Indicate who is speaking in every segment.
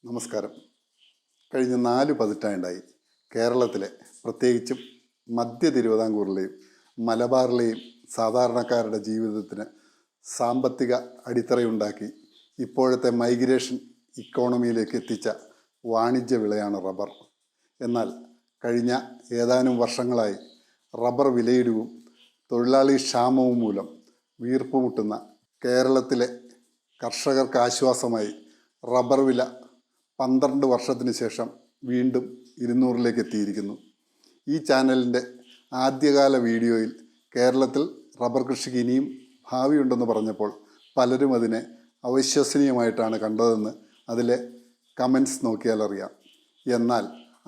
Speaker 1: നമസ്കാരം. കഴിഞ്ഞ 4 പതിറ്റാണ്ടായി കേരളത്തിലെ, പ്രത്യേകിച്ചും മധ്യ തിരുവിതാംകൂറിലെയും മലബാറിലെയും സാധാരണക്കാരുടെ ജീവിതത്തിന് സാമ്പത്തിക അടിത്തറയുണ്ടാക്കി ഇപ്പോഴത്തെ മൈഗ്രേഷൻ ഇക്കോണമിയിലേക്ക് എത്തിച്ച വാണിജ്യ വിളയാണ് റബ്ബർ. എന്നാൽ കഴിഞ്ഞ ഏതാനും വർഷങ്ങളായി റബ്ബർ വിലയിടിവും തൊഴിലാളി ക്ഷാമവും മൂലം വീർപ്പുമുട്ടുന്ന കേരളത്തിലെ കർഷകർക്ക് ആശ്വാസമായി റബ്ബർ വില 12 വർഷത്തിന് ശേഷം വീണ്ടും 200-ലേക്ക് എത്തിയിരിക്കുന്നു. ഈ ചാനലിൻ്റെ ആദ്യകാല വീഡിയോയിൽ കേരളത്തിൽ റബ്ബർ കൃഷിക്ക് ഇനിയും ഭാവിയുണ്ടെന്ന് പറഞ്ഞപ്പോൾ പലരും അതിനെ അവിശ്വസനീയമായിട്ടാണ് കണ്ടതെന്ന് അതിലെ കമൻസ് നോക്കിയാൽ അറിയാം. എന്നാൽ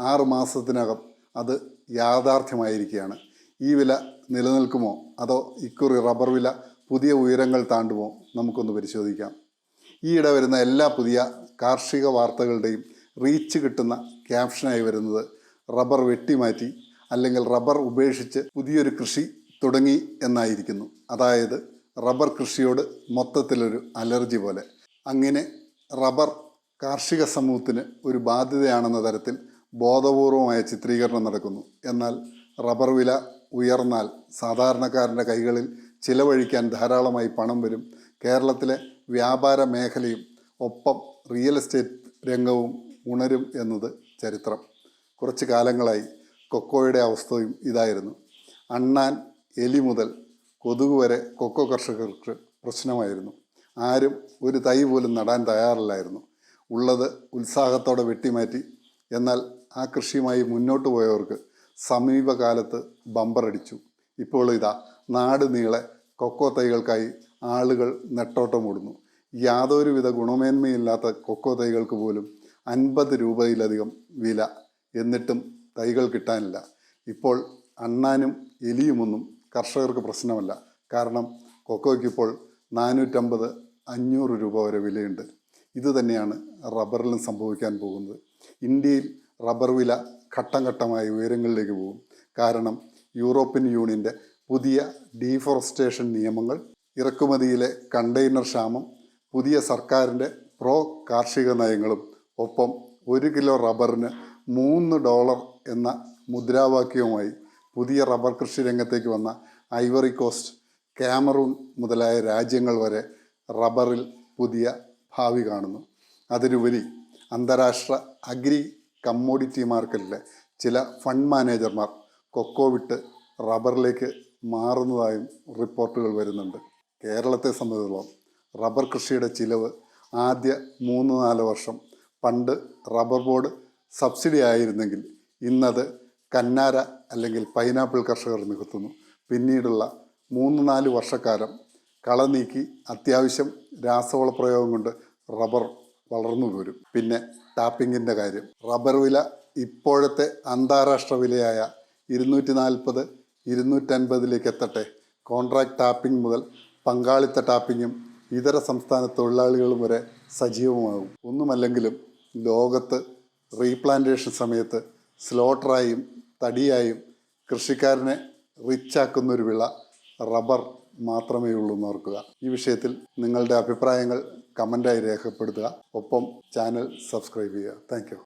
Speaker 1: 6 മാസത്തിനകം അത് യാഥാർത്ഥ്യമായിരിക്കുകയാണ്. ഈ വില നിലനിൽക്കുമോ അതോ ഇക്കുറി റബ്ബർ വില പുതിയ ഉയരങ്ങൾ താണ്ടുമോ? നമുക്കൊന്ന് പരിശോധിക്കാം. ഈയിടെ വരുന്ന എല്ലാ പുതിയ കാർഷിക വാർത്തകളുടെയും റീച്ച് കിട്ടുന്ന ക്യാപ്ഷനായി വരുന്നത് റബ്ബർ വെട്ടിമാറ്റി അല്ലെങ്കിൽ റബ്ബർ ഉപേക്ഷിച്ച് പുതിയൊരു കൃഷി തുടങ്ങി എന്നായിരിക്കുന്നു. അതായത് റബ്ബർ കൃഷിയോട് മൊത്തത്തിലൊരു അലർജി പോലെ. അങ്ങനെ റബ്ബർ കാർഷിക സമൂഹത്തിന് ഒരു ബാധ്യതയാണെന്ന തരത്തിൽ ബോധപൂർവമായ ചിത്രീകരണം നടക്കുന്നു. എന്നാൽ റബ്ബർ വില ഉയർന്നാൽ സാധാരണക്കാരൻ്റെ കൈകളിൽ ചിലവഴിക്കാൻ ധാരാളമായി പണം വരും. കേരളത്തിലെ വ്യാപാര മേഖലയും ഒപ്പം റിയൽ എസ്റ്റേറ്റ് രംഗവും ഉണരും എന്നത് ചരിത്രം. കുറച്ച് കാലങ്ങളായി കൊക്കോയുടെ അവസ്ഥയും ഇതായിരുന്നു. അണ്ണാൻ എലി മുതൽ കൊതുക് വരെ കൊക്കോ കർഷകർക്ക് പ്രശ്നമായിരുന്നു. ആരും ഒരു തൈ പോലും നടാൻ തയ്യാറല്ലായിരുന്നു. ഉള്ളത് ഉത്സാഹത്തോടെ വെട്ടിമാറ്റി. എന്നാൽ ആ കൃഷിയുമായി മുന്നോട്ട് പോയവർക്ക് സമീപകാലത്ത് ബമ്പറടിച്ചു. ഇപ്പോൾ ഇതാ നാട് നീളെ കൊക്കോ തൈകൾക്കായി ആളുകൾ നെട്ടോട്ടമോടുന്നു. യാതൊരുവിധ ഗുണമേന്മയില്ലാത്ത കൊക്കോ തൈകൾക്ക് പോലും 50 രൂപയിലധികം വില. എന്നിട്ടും തൈകൾ കിട്ടാനില്ല. ഇപ്പോൾ അണ്ണാനും എലിയുമൊന്നും കർഷകർക്ക് പ്രശ്നമല്ല. കാരണം കൊക്കോയ്ക്കിപ്പോൾ 450-500 രൂപ വരെ വിലയുണ്ട്. ഇതുതന്നെയാണ് റബ്ബറിലും സംഭവിക്കാൻ പോകുന്നത്. ഇന്ത്യയിൽ റബ്ബർ വില ഘട്ടം ഘട്ടമായി ഉയരങ്ങളിലേക്ക് പോകും. കാരണം യൂറോപ്യൻ യൂണിയൻ്റെ പുതിയ ഡീഫോറസ്റ്റേഷൻ നിയമങ്ങൾ, ഇറക്കുമതിയിലെ കണ്ടെയ്നർ ക്ഷാമം, പുതിയ സർക്കാരിൻ്റെ പ്രോ കാർഷിക നയങ്ങളും ഒപ്പം 1 കിലോ റബ്ബറിന് $3 എന്ന മുദ്രാവാക്യവുമായി പുതിയ റബ്ബർ കൃഷി രംഗത്തേക്ക് വന്ന ഐവറി കോസ്റ്റ്, കാമറൂൺ മുതലായ രാജ്യങ്ങൾ വരെ റബ്ബറിൽ പുതിയ ഭാവി കാണുന്നു. അതിനുപരി അന്താരാഷ്ട്ര അഗ്രി കമ്മോഡിറ്റി മാർക്കറ്റിലെ ചില ഫണ്ട് മാനേജർമാർ കൊക്കോ വിട്ട് റബ്ബറിലേക്ക് മാറുന്നതായും റിപ്പോർട്ടുകൾ വരുന്നുണ്ട്. കേരളത്തെ സംബന്ധിച്ചിടത്തോളം റബ്ബർ കൃഷിയുടെ ചിലവ് ആദ്യ 3-4 വർഷം പണ്ട് റബ്ബർ ബോർഡ് സബ്സിഡി ആയിരുന്നെങ്കിൽ ഇന്നത് കന്നാര അല്ലെങ്കിൽ പൈനാപ്പിൾ കർഷകർ നികത്തുന്നു. പിന്നീടുള്ള 3-4 വർഷക്കാലം കള നീക്കി അത്യാവശ്യം രാസവള പ്രയോഗം കൊണ്ട് റബ്ബർ വളർന്നു പോരും. പിന്നെ ടാപ്പിങ്ങിൻ്റെ കാര്യം. റബ്ബർ വില ഇപ്പോഴത്തെ അന്താരാഷ്ട്ര വിലയായ 240-250 എത്തട്ടെ. കോൺട്രാക്ട് ടാപ്പിംഗ് മുതൽ പങ്കാളിത്ത ടാപ്പിങ്ങും ഇതര സംസ്ഥാന തൊഴിലാളികളും വരെ സജീവമാകും. ഒന്നുമല്ലെങ്കിലും ലോകത്ത് റീപ്ലാന്റേഷൻ സമയത്ത് സ്ലോട്ടറായും തടിയായും കൃഷിക്കാരനെ റിച്ചാക്കുന്നൊരു വിള റബ്ബർ മാത്രമേ ഉള്ളൂ എന്ന് ഓർക്കുക. ഈ വിഷയത്തിൽ നിങ്ങളുടെ അഭിപ്രായങ്ങൾ കമൻ്റായി രേഖപ്പെടുത്തുക. ഒപ്പം ചാനൽ സബ്സ്ക്രൈബ് ചെയ്യുക. Thank you.